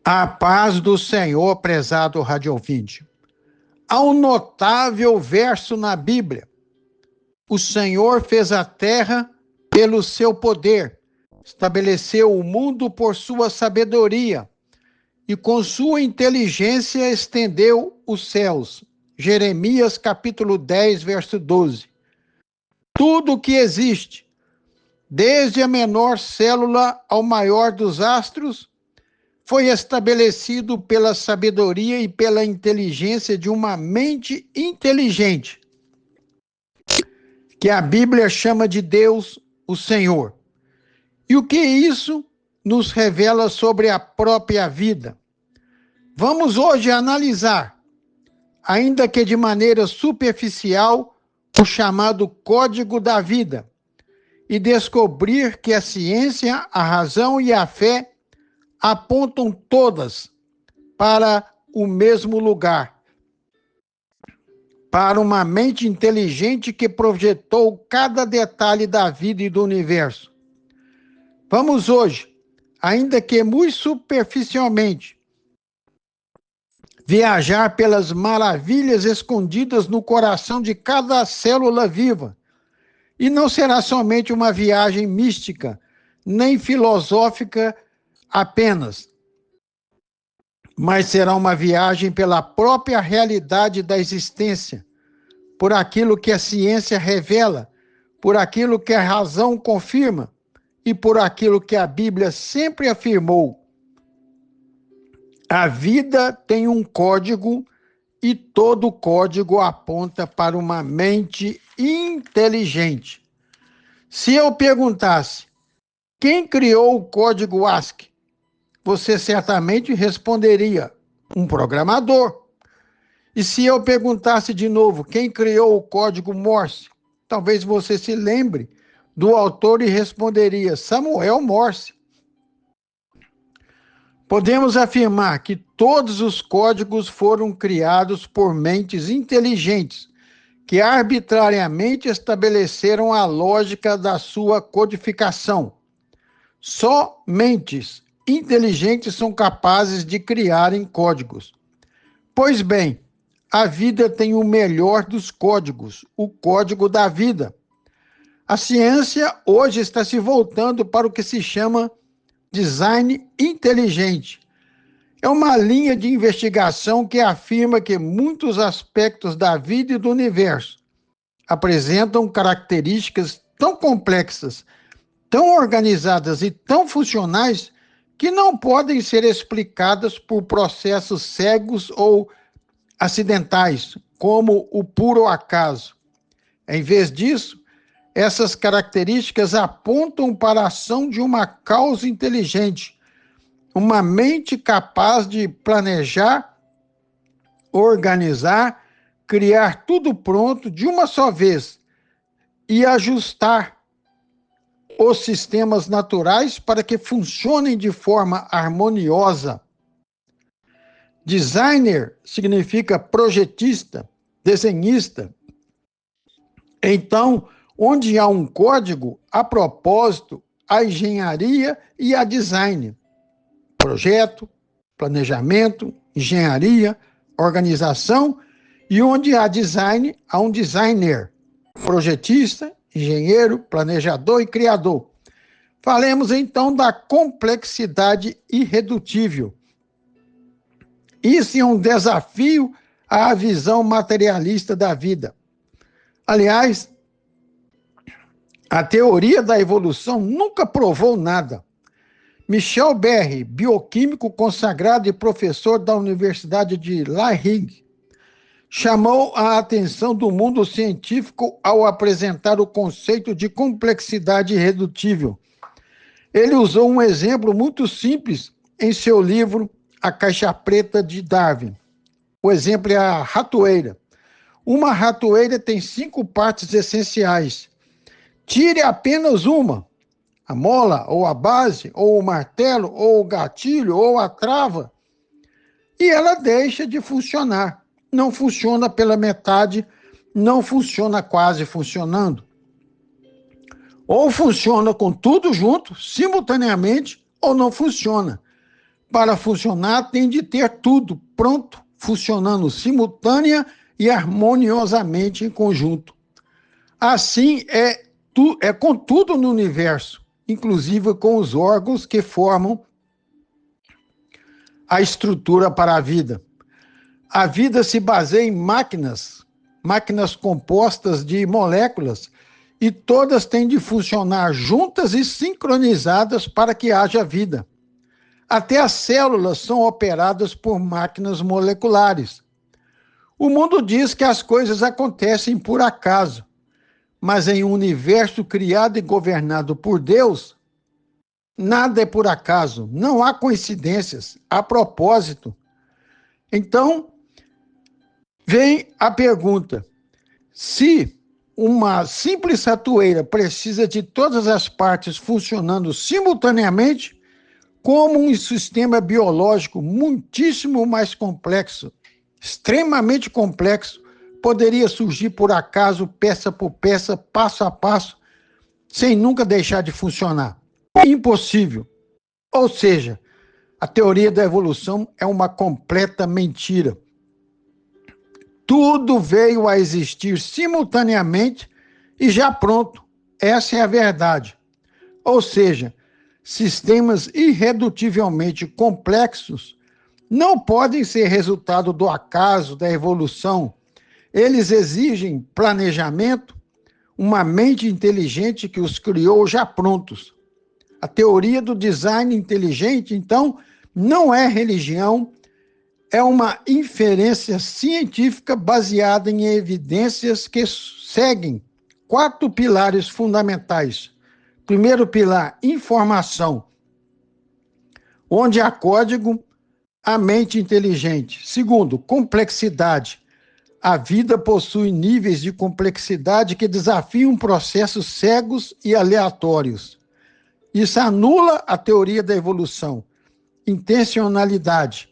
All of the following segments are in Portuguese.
A paz do Senhor, prezado rádio ouvinte. Há um notável verso na Bíblia. O Senhor fez a terra pelo seu poder, estabeleceu o mundo por sua sabedoria e com sua inteligência estendeu os céus. Jeremias capítulo 10, verso 12. Tudo o que existe, desde a menor célula ao maior dos astros, foi estabelecido pela sabedoria e pela inteligência de uma mente inteligente, que a Bíblia chama de Deus, o Senhor. E o que isso nos revela sobre a própria vida? Vamos hoje analisar, ainda que de maneira superficial, o chamado Código da Vida e descobrir que a ciência, a razão e a fé apontam todas para o mesmo lugar, para uma mente inteligente que projetou cada detalhe da vida e do universo. Vamos hoje, ainda que muito superficialmente, viajar pelas maravilhas escondidas no coração de cada célula viva. E não será somente uma viagem mística, nem filosófica apenas, mas será uma viagem pela própria realidade da existência, por aquilo que a ciência revela, por aquilo que a razão confirma e por aquilo que a Bíblia sempre afirmou. A vida tem um código e todo código aponta para uma mente inteligente. Se eu perguntasse, quem criou o código ASCII? Você certamente responderia, um programador. E se eu perguntasse de novo, quem criou o código Morse? Talvez você se lembre do autor e responderia, Samuel Morse. Podemos afirmar que todos os códigos foram criados por mentes inteligentes, que arbitrariamente estabeleceram a lógica da sua codificação. Só mentes inteligentes são capazes de criarem códigos. Pois bem, a vida tem o melhor dos códigos, o código da vida. A ciência hoje está se voltando para o que se chama design inteligente. É uma linha de investigação que afirma que muitos aspectos da vida e do universo apresentam características tão complexas, tão organizadas e tão funcionais que não podem ser explicadas por processos cegos ou acidentais, como o puro acaso. Em vez disso, essas características apontam para a ação de uma causa inteligente, uma mente capaz de planejar, organizar, criar tudo pronto de uma só vez e ajustar os sistemas naturais para que funcionem de forma harmoniosa. Designer significa projetista, desenhista. Então, onde há um código, há propósito, há engenharia e há design. Projeto, planejamento, engenharia, organização, e onde há design, há um designer, projetista, engenheiro, planejador e criador. Falemos então da complexidade irredutível. Isso é um desafio à visão materialista da vida. Aliás, a teoria da evolução nunca provou nada. Michel Berry, bioquímico consagrado e professor da Universidade de Leipzig, chamou a atenção do mundo científico ao apresentar o conceito de complexidade irredutível. Ele usou um exemplo muito simples em seu livro A Caixa Preta de Darwin. O exemplo é a ratoeira. Uma ratoeira tem 5 partes essenciais. Tire apenas uma, a mola, ou a base, ou o martelo, ou o gatilho, ou a trava, e ela deixa de funcionar. Não funciona pela metade, não funciona quase funcionando. Ou funciona com tudo junto, simultaneamente, ou não funciona. para funcionar, tem de ter tudo pronto, funcionando simultânea e harmoniosamente em conjunto. Assim é com tudo no universo, inclusive com os órgãos que formam a estrutura para a vida. A vida se baseia em máquinas compostas de moléculas, e todas têm de funcionar juntas e sincronizadas para que haja vida. Até as células são operadas por máquinas moleculares. O mundo diz que as coisas acontecem por acaso, mas em um universo criado e governado por Deus, nada é por acaso, não há coincidências, há propósito. Então, vem a pergunta: se uma simples ratoeira precisa de todas as partes funcionando simultaneamente, como um sistema biológico muitíssimo mais complexo, extremamente complexo, poderia surgir por acaso, peça por peça, passo a passo, sem nunca deixar de funcionar? Impossível. Ou seja, a teoria da evolução é uma completa mentira. Tudo veio a existir simultaneamente e já pronto. Essa é a verdade. Ou seja, sistemas irredutivelmente complexos não podem ser resultado do acaso, da evolução. Eles exigem planejamento, uma mente inteligente que os criou já prontos. A teoria do design inteligente, então, não é religião, é uma inferência científica baseada em evidências que seguem 4 pilares fundamentais. Primeiro pilar, informação, onde há código, a mente inteligente. Segundo, complexidade. A vida possui níveis de complexidade que desafiam processos cegos e aleatórios. Isso anula a teoria da evolução. Intencionalidade.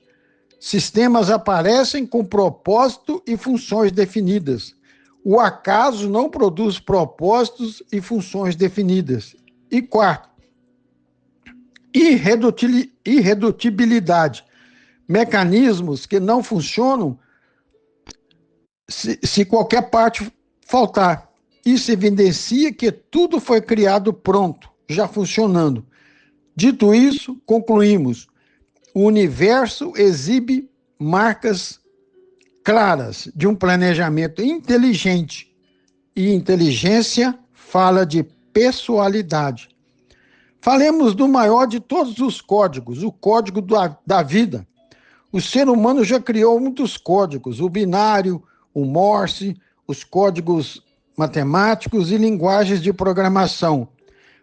Sistemas aparecem com propósito e funções definidas. O acaso não produz propósitos e funções definidas. E quarto, irredutibilidade. Mecanismos que não funcionam se qualquer parte faltar. Isso evidencia que tudo foi criado pronto, já funcionando. Dito isso, concluímos: o universo exibe marcas claras de um planejamento inteligente, e inteligência fala de pessoalidade. Falemos do maior de todos os códigos, o código da vida. O ser humano já criou muitos códigos: o binário, o Morse, os códigos matemáticos e linguagens de programação.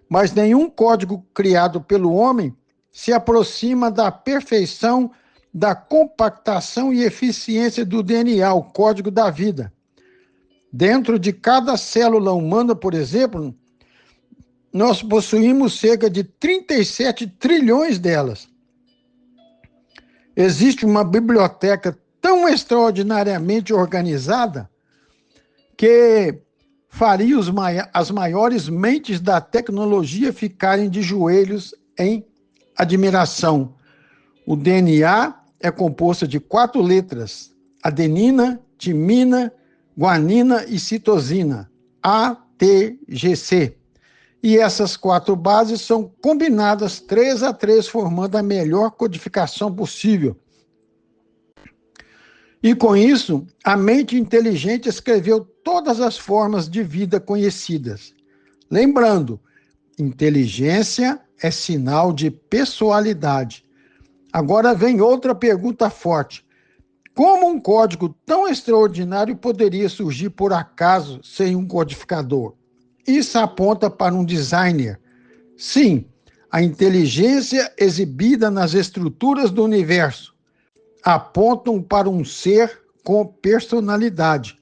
Mas nenhum código criado pelo homem se aproxima da perfeição da compactação e eficiência do DNA, o código da vida. Dentro de cada célula humana, por exemplo, nós possuímos cerca de 37 trilhões delas. Existe uma biblioteca tão extraordinariamente organizada que faria as maiores mentes da tecnologia ficarem de joelhos em admiração. O DNA é composto de 4 letras: adenina, timina, guanina e citosina, ATGC. E essas 4 bases são combinadas 3 a 3, formando a melhor codificação possível. E com isso, a mente inteligente escreveu todas as formas de vida conhecidas. Lembrando, inteligência é sinal de pessoalidade. Agora vem outra pergunta forte: como um código tão extraordinário poderia surgir por acaso sem um codificador? Isso aponta para um designer. Sim, a inteligência exibida nas estruturas do universo apontam para um ser com personalidade.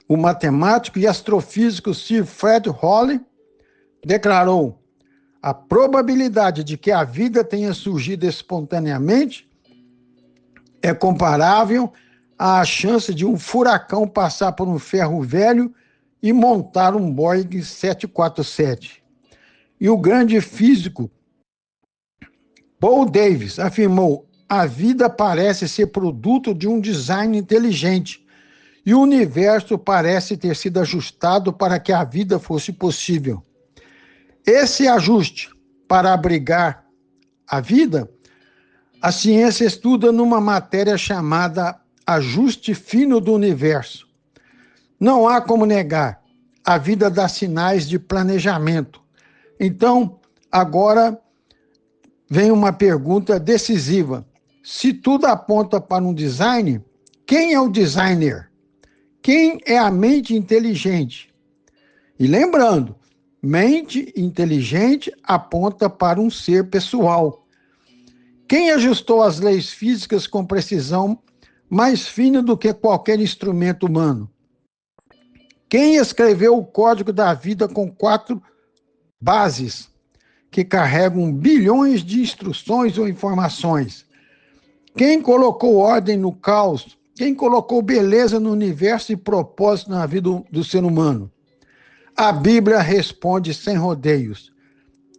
O matemático e astrofísico Sir Fred Hoyle declarou: a probabilidade de que a vida tenha surgido espontaneamente é comparável à chance de um furacão passar por um ferro velho e montar um Boeing 747. E o grande físico Paul Davies afirmou: a vida parece ser produto de um design inteligente e o universo parece ter sido ajustado para que a vida fosse possível. Esse ajuste para abrigar a vida, a ciência estuda numa matéria chamada ajuste fino do universo. Não há como negar, a vida dá sinais de planejamento. Então, agora vem uma pergunta decisiva. Se tudo aponta para um design, quem é o designer? Quem é a mente inteligente? E lembrando, mente inteligente aponta para um ser pessoal. Quem ajustou as leis físicas com precisão mais fina do que qualquer instrumento humano? Quem escreveu o código da vida com 4 bases que carregam bilhões de instruções ou informações? Quem colocou ordem no caos? Quem colocou beleza no universo e propósito na vida do ser humano? A Bíblia responde sem rodeios.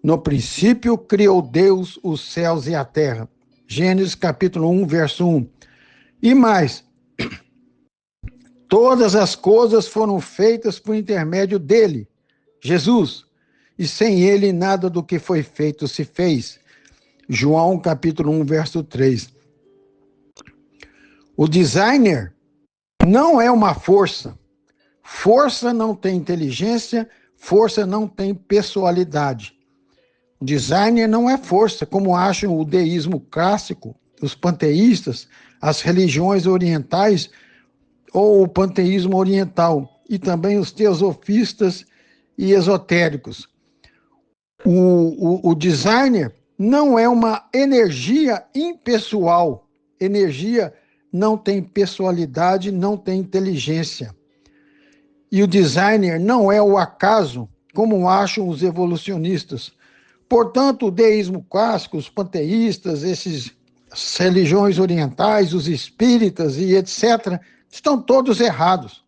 No princípio criou Deus os céus e a terra. Gênesis capítulo 1, verso 1. E mais, todas as coisas foram feitas por intermédio dele, Jesus, e sem ele nada do que foi feito se fez. João capítulo 1, verso 3. O designer não é uma força. Força não tem inteligência, força não tem pessoalidade. O designer não é força, como acham o deísmo clássico, os panteístas, as religiões orientais ou o panteísmo oriental, e também os teosofistas e esotéricos. O designer não é uma energia impessoal. Energia não tem pessoalidade, não tem inteligência. E o designer não é o acaso, como acham os evolucionistas. Portanto, o deísmo clássico, os panteístas, as religiões orientais, os espíritas e etc., estão todos errados.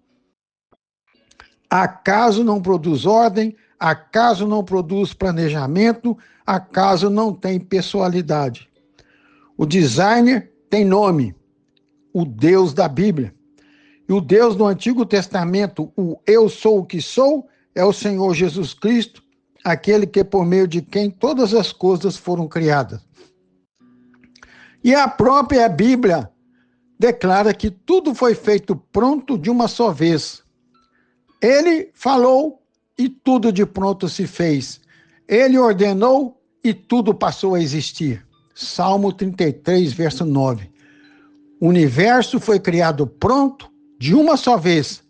Acaso não produz ordem, acaso não produz planejamento, acaso não tem pessoalidade. O designer tem nome, o Deus da Bíblia. E o Deus do Antigo Testamento, o eu sou o que sou, é o Senhor Jesus Cristo, aquele que por meio de quem todas as coisas foram criadas. E a própria Bíblia declara que tudo foi feito pronto de uma só vez. Ele falou e tudo de pronto se fez. Ele ordenou e tudo passou a existir. Salmo 33, verso 9. O universo foi criado pronto de uma só vez.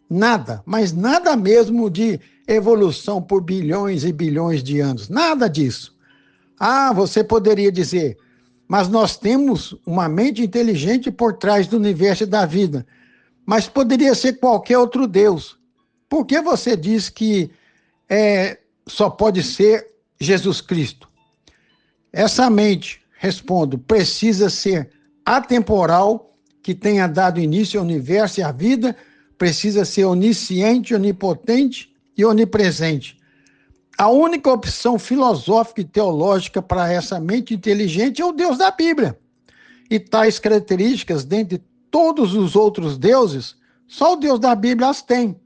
Nada, mas nada mesmo de evolução por bilhões e bilhões de anos. Nada disso. Ah, você poderia dizer, mas nós temos uma mente inteligente por trás do universo e da vida. Mas poderia ser qualquer outro Deus. Por que você diz que só pode ser Jesus Cristo? Essa mente, respondo, precisa ser atemporal, que tenha dado início ao universo e à vida, precisa ser onisciente, onipotente e onipresente. A única opção filosófica e teológica para essa mente inteligente é o Deus da Bíblia. E tais características, dentre todos os outros deuses, só o Deus da Bíblia as tem.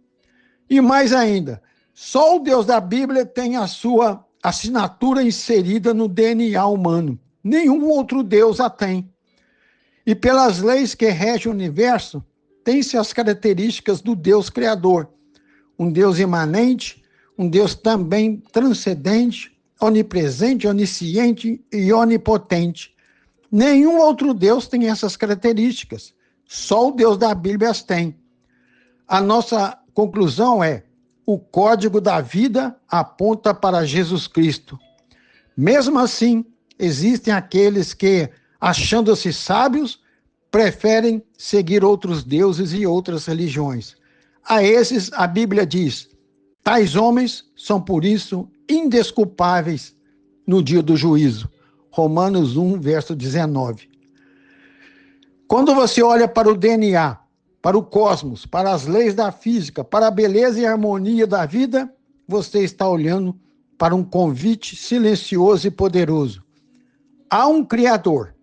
E mais ainda, só o Deus da Bíblia tem a sua assinatura inserida no DNA humano. Nenhum outro Deus a tem. E pelas leis que regem o universo, tem-se as características do Deus Criador. Um Deus imanente, um Deus também transcendente, onipresente, onisciente e onipotente. Nenhum outro Deus tem essas características. Só o Deus da Bíblia as tem. A nossa conclusão é: o código da vida aponta para Jesus Cristo. Mesmo assim, existem aqueles que, achando-se sábios, preferem seguir outros deuses e outras religiões. A esses, a Bíblia diz: tais homens são, por isso, indesculpáveis no dia do juízo. Romanos 1, verso 19. Quando você olha para o DNA, para o cosmos, para as leis da física, para a beleza e harmonia da vida, você está olhando para um convite silencioso e poderoso. Há um Criador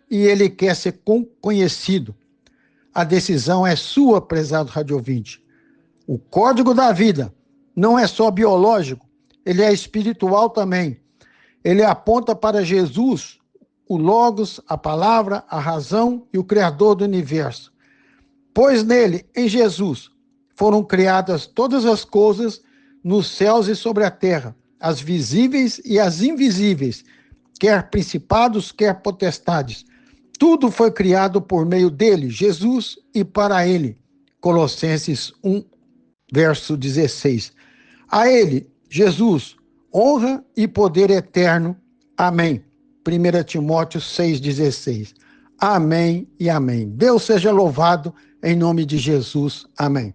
e ele quer ser conhecido. A decisão é sua, prezado rádio ouvinte. O código da vida não é só biológico, ele é espiritual também. Ele aponta para Jesus, o Logos, a palavra, a razão e o Criador do universo. Pois nele, em Jesus, foram criadas todas as coisas nos céus e sobre a terra, as visíveis e as invisíveis, quer principados, quer potestades. Tudo foi criado por meio dele, Jesus, e para ele. Colossenses 1, verso 16. A ele, Jesus, honra e poder eterno. Amém. 1 Timóteo 6,16. Amém e amém. Deus seja louvado em nome de Jesus. Amém.